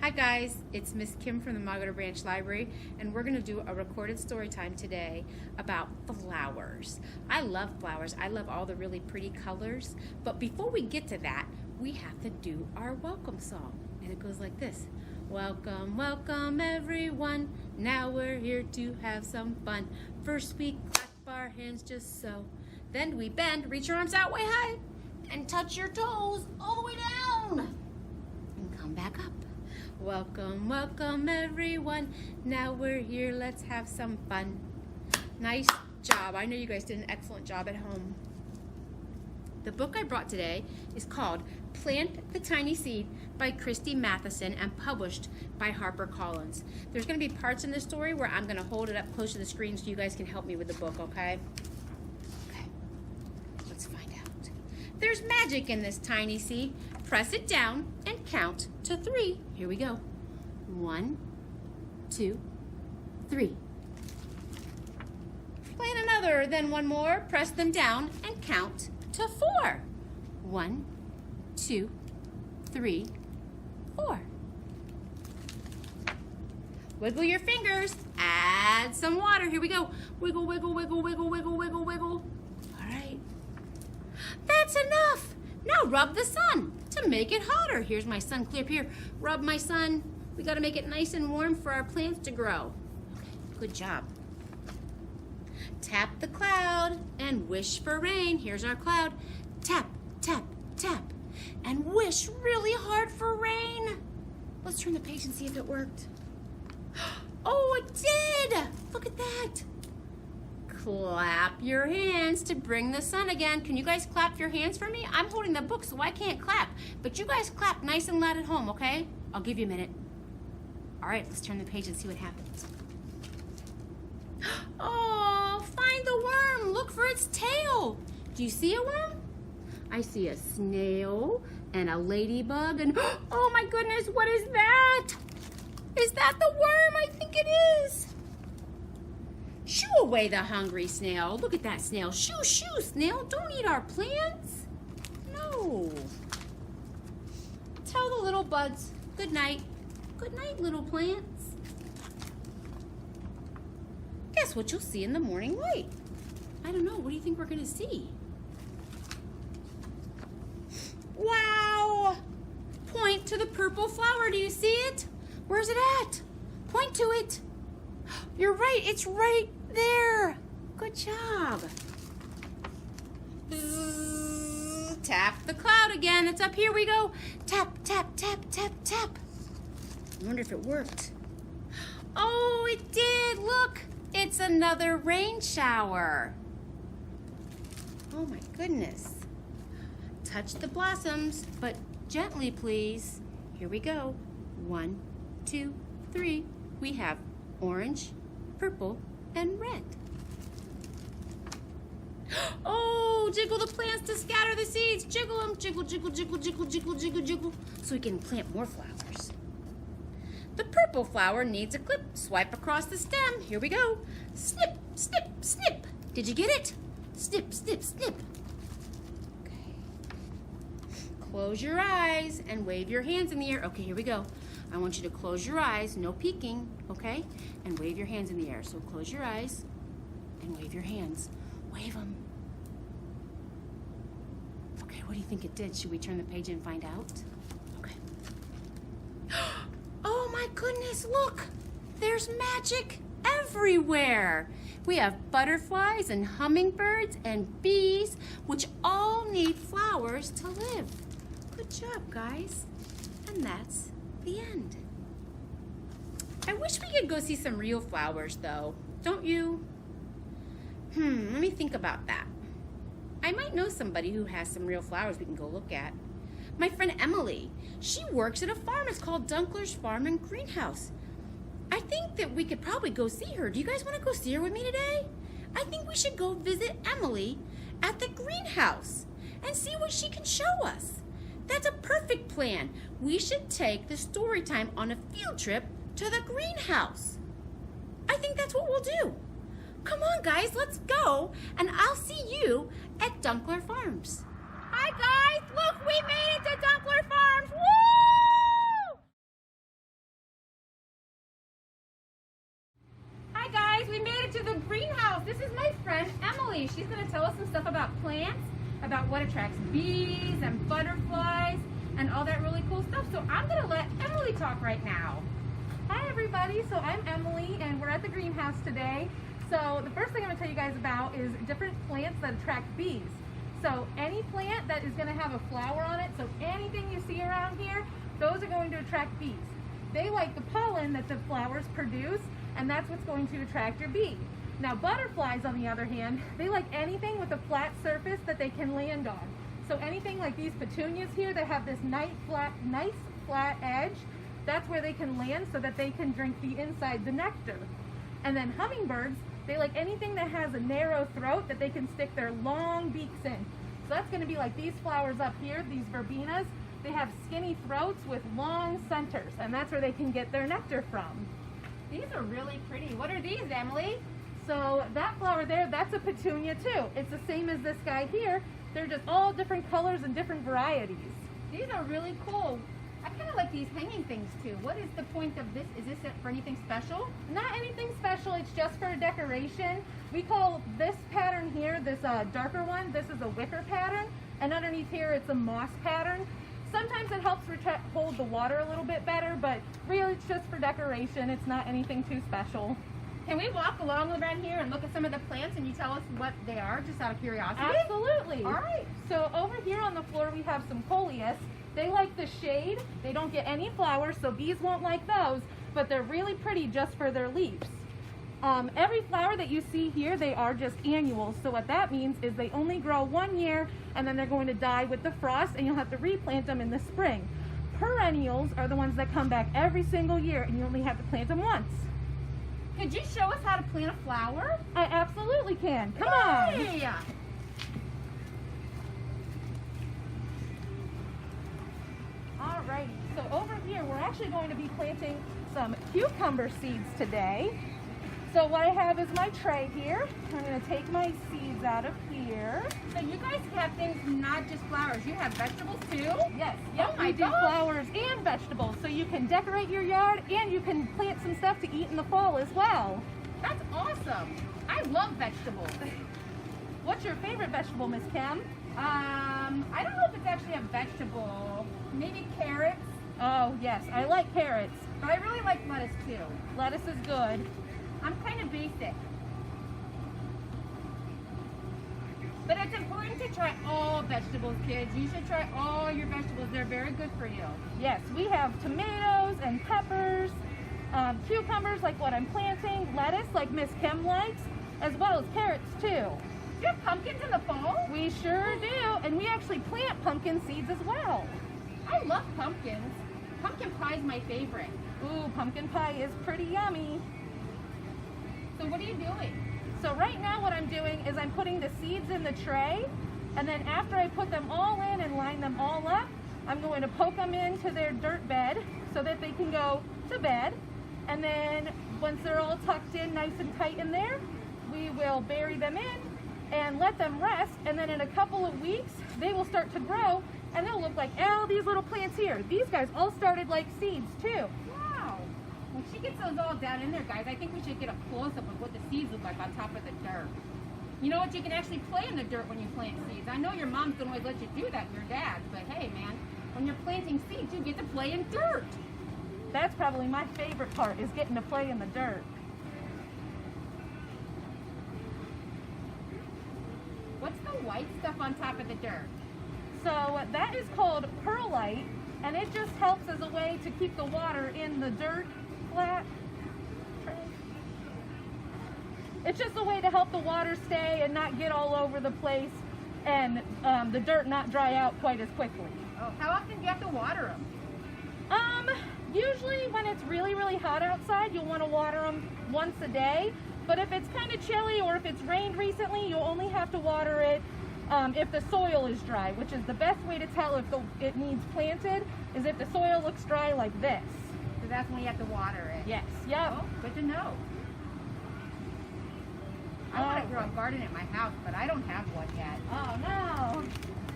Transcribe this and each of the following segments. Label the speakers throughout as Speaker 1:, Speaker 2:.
Speaker 1: Hi guys, it's Miss Kim from the Mogadore Branch Library, and we're going to do a recorded story time today about flowers. I love flowers. I love all the really pretty colors, but before we get to that, we have to do our welcome song, and it goes like this. Welcome, welcome everyone, now we're here to have some fun. First we clap our hands just so, then we bend, reach your arms out way high, and touch your toes all the way down, and come back up. Welcome, welcome everyone, now we're here, let's have some fun. Nice job. I know you guys did an excellent job at home. The book I brought today is called Plant the Tiny Seed by Christy Matheson and published by HarperCollins. There's going to be parts in the story where I'm going to hold it up close to the screen so you guys can help me with the book, okay? Okay, let's find out. There's magic in this tiny seed. Press it down and count to 3. Here we go. 1, 2, 3. Plant another, then one more. Press them down and count to 4. 1, 2, 3, 4. Wiggle your fingers. Add some water. Here we go. Wiggle, wiggle, wiggle, wiggle, wiggle, wiggle, wiggle. All right. That's enough. Now rub the sun to make it hotter. Here's my sun clip here. Rub my sun. We got to make it nice and warm for our plants to grow. Okay, good job. Tap the cloud and wish for rain. Here's our cloud. Tap, tap, tap. And wish really hard for rain. Let's turn the page and see if it worked. Oh, it did! Look at that. Clap your hands to bring the sun again. Can you guys clap your hands for me? I'm holding the book, so I can't clap. But you guys clap nice and loud at home, okay? I'll give you a minute. All right, let's turn the page and see what happens. Oh, find the worm. Look for its tail. Do you see a worm? I see a snail and a ladybug and oh my goodness, what is that? Is that the worm? I think it is. Shoo away the hungry snail. Look at that snail. Shoo, shoo, snail. Don't eat our plants. No. Tell the little buds good night. Good night, little plants. Guess what you'll see in the morning light? I don't know. What do you think we're going to see? Wow! Point to the purple flower. Do you see it? Where's it at? Point to it. You're right. It's right there. Good job. Tap the cloud again. It's up here. We go. Tap, tap, tap, tap, tap. I wonder if it worked. Oh, it did. Look. It's another rain shower. Oh my goodness. Touch the blossoms, but gently, please. Here we go. 1, 2, 3. We have orange, purple, and red. Oh, jiggle the plants to scatter the seeds. Jiggle them. Jiggle, jiggle, jiggle, jiggle, jiggle, jiggle, jiggle. So we can plant more flowers. The purple flower needs a clip. Swipe across the stem. Here we go. Snip, snip, snip. Did you get it? Snip, snip, snip. Okay. Close your eyes and wave your hands in the air. Okay, here we go. I want you to close your eyes, no peeking, okay? And wave your hands in the air. So close your eyes and wave your hands. Wave them. Okay, what do you think it did? Should we turn the page and find out? Okay. Oh my goodness, look! There's magic everywhere. We have butterflies and hummingbirds and bees, which all need flowers to live. Good job, guys. And that's the end. I wish we could go see some real flowers, though. Don't you? Let me think about that. I might know somebody who has some real flowers we can go look at. My friend Emily, she works at a farm. It's called Dunkler's Farm and Greenhouse. I think that we could probably go see her. Do you guys want to go see her with me today? I think we should go visit Emily at the greenhouse and see what she can show us. That's a perfect plan. We should take the story time on a field trip to the greenhouse. I think that's what we'll do. Come on, guys, let's go, and I'll see you at Dunkler Farms. Hi, guys. Look, we made it to Dunkler Farms. Woo! to the greenhouse. This is my friend Emily. She's going to tell us some stuff about plants, about what attracts bees and butterflies and all that really cool stuff. So I'm going to let Emily talk right now.
Speaker 2: Hi everybody, so I'm Emily and we're at the greenhouse today. So the first thing I'm going to tell you guys about is different plants that attract bees. So any plant that is going to have a flower on it, so anything you see around here, those are going to attract bees. They like the pollen that the flowers produce, and that's what's going to attract your bee. Now butterflies, on the other hand, they like anything with a flat surface that they can land on. So anything like these petunias here that have this nice flat edge, that's where they can land so that they can drink the inside, the nectar. And then hummingbirds, they like anything that has a narrow throat that they can stick their long beaks in. So that's going to be like these flowers up here, these verbenas. They have skinny throats with long centers, and that's where they can get their nectar from.
Speaker 1: These are really pretty. What are these, Emily?
Speaker 2: So that flower there, that's a petunia too. It's the same as this guy here. They're just all different colors and different varieties.
Speaker 1: These are really cool. I kind of like these hanging things too. What is the point of this? Is this for anything special?
Speaker 2: Not anything special, it's just for decoration. We call this pattern here, this darker one, this is a wicker pattern, and underneath here it's a moss pattern. Sometimes it helps hold the water a little bit better, but really it's just for decoration. It's not anything too special.
Speaker 1: Can we walk along around here and look at some of the plants and you tell us what they are, just out of curiosity?
Speaker 2: Absolutely.
Speaker 1: All right.
Speaker 2: So over here on the floor we have some Coleus. They like the shade. They don't get any flowers, so bees won't like those, but they're really pretty just for their leaves. Every flower that you see here, they are just annuals. So what that means is they only grow 1 year and then they're going to die with the frost and you'll have to replant them in the spring. Perennials are the ones that come back every single year and you only have to plant them once.
Speaker 1: Could you show us how to plant a flower?
Speaker 2: I absolutely can. Come
Speaker 1: Yay!
Speaker 2: on. Alrighty, so over here we're actually going to be planting some cucumber seeds today. So what I have is my tray here. I'm going to take my seeds out of here.
Speaker 1: So you guys have things, not just flowers. You have vegetables too?
Speaker 2: Yes,
Speaker 1: Oh my
Speaker 2: we do
Speaker 1: gosh.
Speaker 2: flowers and vegetables. So you can decorate your yard and you can plant some stuff to eat in the fall as well.
Speaker 1: That's awesome. I love vegetables.
Speaker 2: What's your favorite vegetable, Miss Kim?
Speaker 1: I don't know if it's actually a vegetable. Maybe carrots.
Speaker 2: Oh yes, I like carrots.
Speaker 1: But I really like lettuce too.
Speaker 2: Lettuce is good.
Speaker 1: I'm kind of basic. But it's important to try all vegetables, kids. You should try all your vegetables. They're very good for you.
Speaker 2: Yes, we have tomatoes and peppers, cucumbers like what I'm planting, lettuce like Miss Kim likes, as well as carrots too.
Speaker 1: Do you have pumpkins in the fall?
Speaker 2: We sure do, and we actually plant pumpkin seeds as well.
Speaker 1: I love pumpkins. Pumpkin pie is my favorite.
Speaker 2: Ooh, pumpkin pie is pretty yummy.
Speaker 1: So what are you doing?
Speaker 2: So right now what I'm doing is I'm putting the seeds in the tray, and then after I put them all in and line them all up, I'm going to poke them into their dirt bed so that they can go to bed. And then once they're all tucked in nice and tight in there, we will bury them in and let them rest, and then in a couple of weeks they will start to grow and they'll look like all these little plants here. These guys all started like seeds too.
Speaker 1: Wow. When she gets those all down in there, guys, I think we should get a close-up of what the seeds look like on top of the dirt. You know what? You can actually play in the dirt when you plant seeds. I know your moms don't always let you do that, your dad, but hey, man, when you're planting seeds, you get to play in dirt.
Speaker 2: That's probably my favorite part, is getting to play in the dirt.
Speaker 1: What's the white stuff on top of the dirt?
Speaker 2: So that is called perlite, and it just helps as a way to keep the water in the dirt flat. It's just a way to help the water stay and not get all over the place, and the dirt not dry out quite as quickly.
Speaker 1: Oh, how often do you have to water them?
Speaker 2: Usually when it's really, really hot outside, you'll want to water them once a day. But if it's kind of chilly or if it's rained recently, you'll only have to water it if the soil is dry, which is the best way to tell if it needs planted, is if the soil looks dry like this.
Speaker 1: So that's when you have to water it?
Speaker 2: Yes. Yep.
Speaker 1: Oh, good to know. I want to grow a garden at my house, but I don't have one yet.
Speaker 2: Oh, no.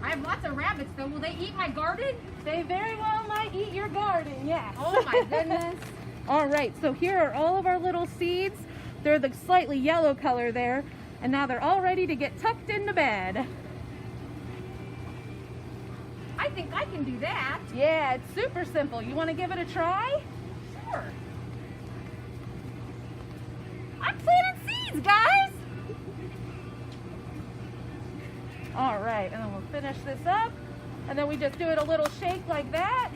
Speaker 1: I have lots of rabbits, though. Will they eat my garden?
Speaker 2: They very well might eat your garden, yes.
Speaker 1: Oh, my goodness.
Speaker 2: All right, so here are all of our little seeds They're the slightly yellow color there, and now they're all ready to get tucked into bed.
Speaker 1: I think I can do that.
Speaker 2: Yeah, it's super simple. You want to give it a try?
Speaker 1: Sure. I'm planting seeds, guys.
Speaker 2: All right, and then we'll finish this up, and then we just do it a little shake like that.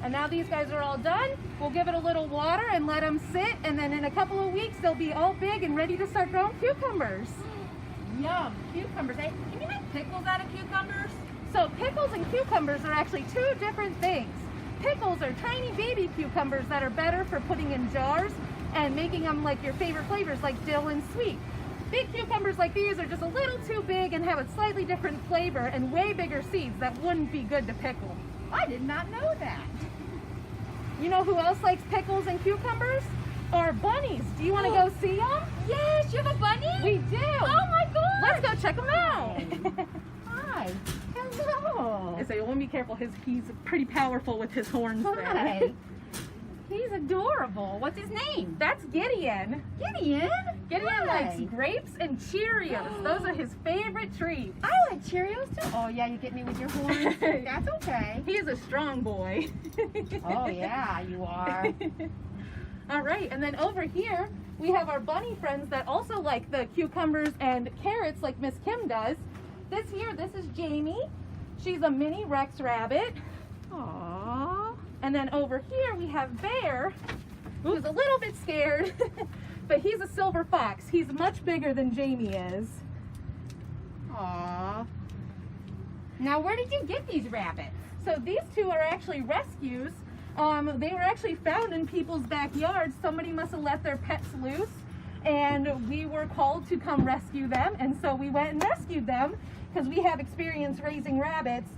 Speaker 2: And now these guys are all done. We'll give it a little water and let them sit, and then in a couple of weeks they'll be all big and ready to start growing cucumbers.
Speaker 1: Yum, cucumbers. Hey, can you make pickles out of cucumbers?
Speaker 2: So pickles and cucumbers are actually two different things. Pickles are tiny baby cucumbers that are better for putting in jars and making them like your favorite flavors like dill and sweet. Big cucumbers like these are just a little too big and have a slightly different flavor and way bigger seeds that wouldn't be good to pickle.
Speaker 1: I did not know that.
Speaker 2: You know who else likes pickles and cucumbers? Our bunnies. Do you want to go see them?
Speaker 1: Yes, you have a bunny?
Speaker 2: We do.
Speaker 1: Oh my god.
Speaker 2: Let's go check them out.
Speaker 1: Hi. Hello.
Speaker 2: I say, well, be careful. He's pretty powerful with his horns there.
Speaker 1: Hi. He's adorable. What's his name?
Speaker 2: That's Gideon.
Speaker 1: Gideon?
Speaker 2: Gideon
Speaker 1: Hi.
Speaker 2: likes grapes and Cheerios. Those are his favorite treats.
Speaker 1: I like Cheerios too. Oh yeah, you get me with your horns. That's okay.
Speaker 2: He is a strong boy.
Speaker 1: Oh yeah, you are.
Speaker 2: All right, and then over here we have our bunny friends that also like the cucumbers and carrots like Miss Kim does. This is Jamie. She's a mini Rex rabbit.
Speaker 1: Aww.
Speaker 2: And then over here we have Bear, who's a little bit scared, but he's a silver fox. He's much bigger than Jamie is.
Speaker 1: Aww. Now where did you get these rabbits?
Speaker 2: So these two are actually rescues. They were actually found in people's backyards. Somebody must have let their pets loose, and we were called to come rescue them, and so we went and rescued them because we have experience raising rabbits,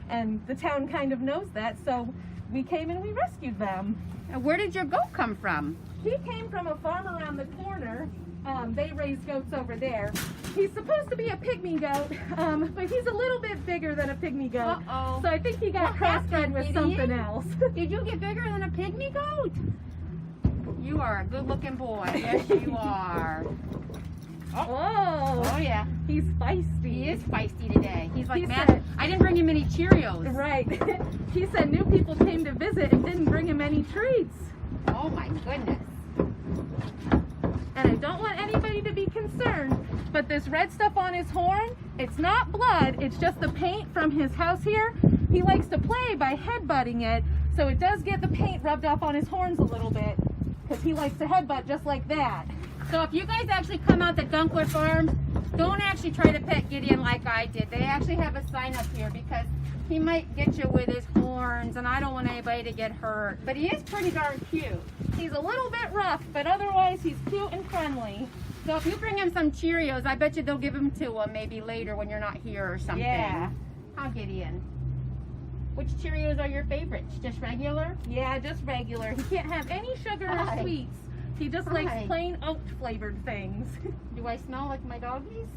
Speaker 2: and the town kind of knows that, so we came and we rescued them.
Speaker 1: Where did your goat come from?
Speaker 2: He came from a farm around the corner. They raise goats over there. He's supposed to be a pygmy goat, but he's a little bit bigger than a pygmy goat.
Speaker 1: Uh-oh.
Speaker 2: So I think he got crossbred with something else.
Speaker 1: Did you get bigger than a pygmy goat? You are a good-looking boy. Yes, you are.
Speaker 2: Oh,
Speaker 1: yeah.
Speaker 2: He's feisty.
Speaker 1: He is feisty today. He's like,
Speaker 2: He
Speaker 1: man,
Speaker 2: said-
Speaker 1: I didn't bring him any Cheerios.
Speaker 2: Right. He said new people came to visit and didn't bring him any treats.
Speaker 1: Oh my goodness.
Speaker 2: And I don't want anybody to be concerned, but this red stuff on his horn, it's not blood, it's just the paint from his house here. He likes to play by headbutting it, so it does get the paint rubbed off on his horns a little bit, because he likes to headbutt just like that.
Speaker 1: So if you guys actually come out to Dunkler Farm, don't actually try to pet Gideon like I did. They actually have a sign up here because he might get you with his horns, and I don't want anybody to get hurt. But he is pretty darn cute.
Speaker 2: He's a little bit rough, but otherwise he's cute and friendly.
Speaker 1: So if you bring him some Cheerios, I bet you they'll give him to him maybe later when you're not here or something.
Speaker 2: Yeah.
Speaker 1: I'll get in. Which Cheerios are your favorites? Just regular?
Speaker 2: Yeah, just regular. He can't have any sugar or
Speaker 1: Hi.
Speaker 2: sweets. He just
Speaker 1: Hi.
Speaker 2: likes plain oat flavored things.
Speaker 1: Do I smell like my doggies?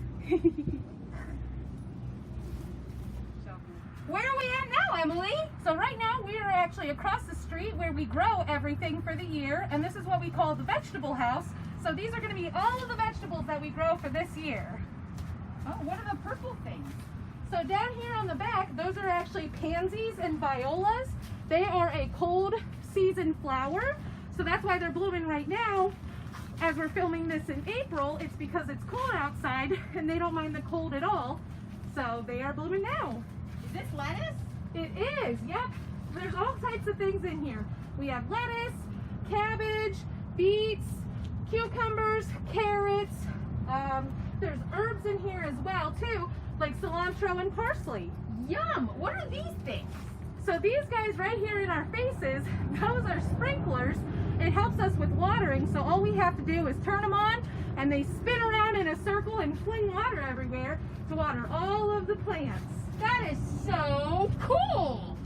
Speaker 1: Where are we at now, Emily?
Speaker 2: So right now we are actually across the street where we grow everything for the year, and this is what we call the vegetable house. So these are going to be all of the vegetables that we grow for this year.
Speaker 1: Oh, what are the purple things?
Speaker 2: So down here on the back, those are actually pansies and violas. They are a cold season flower, so that's why they're blooming right now. As we're filming this in April, it's because it's cold outside and they don't mind the cold at all. So they are blooming now.
Speaker 1: Is this lettuce?
Speaker 2: It is, yep. There's all types of things in here. We have lettuce, cabbage, beets, cucumbers, carrots. There's herbs in here as well too, like cilantro and parsley.
Speaker 1: Yum! What are these things?
Speaker 2: So these guys right here in our faces, those are sprinklers. It helps us with watering, so all we have to do is turn them on and they spin around in a circle and fling water everywhere to water all of the plants.
Speaker 1: That is so cool!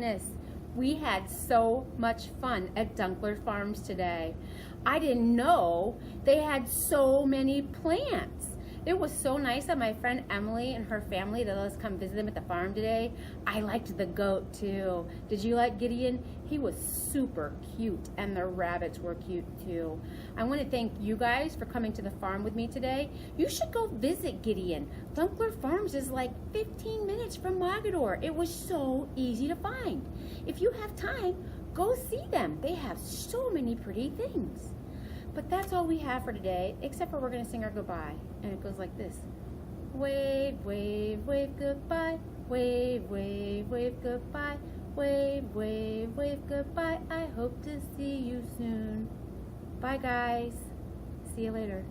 Speaker 1: goodness. We had so much fun at Dunkler Farms today. I didn't know they had so many plants. It was so nice that my friend Emily and her family that let us come visit them at the farm today. I liked the goat too. Did you like Gideon? He was super cute, and the rabbits were cute too. I want to thank you guys for coming to the farm with me today. You should go visit Gideon. Dunkler Farms is like 15 minutes from Mogadore. It was so easy to find. If you have time, go see them. They have so many pretty things. But that's all we have for today, except for we're going to sing our goodbye. And it goes like this. Wave, wave, wave goodbye. Wave, wave, wave goodbye. Wave, wave, wave goodbye. I hope to see you soon. Bye, guys. See you later.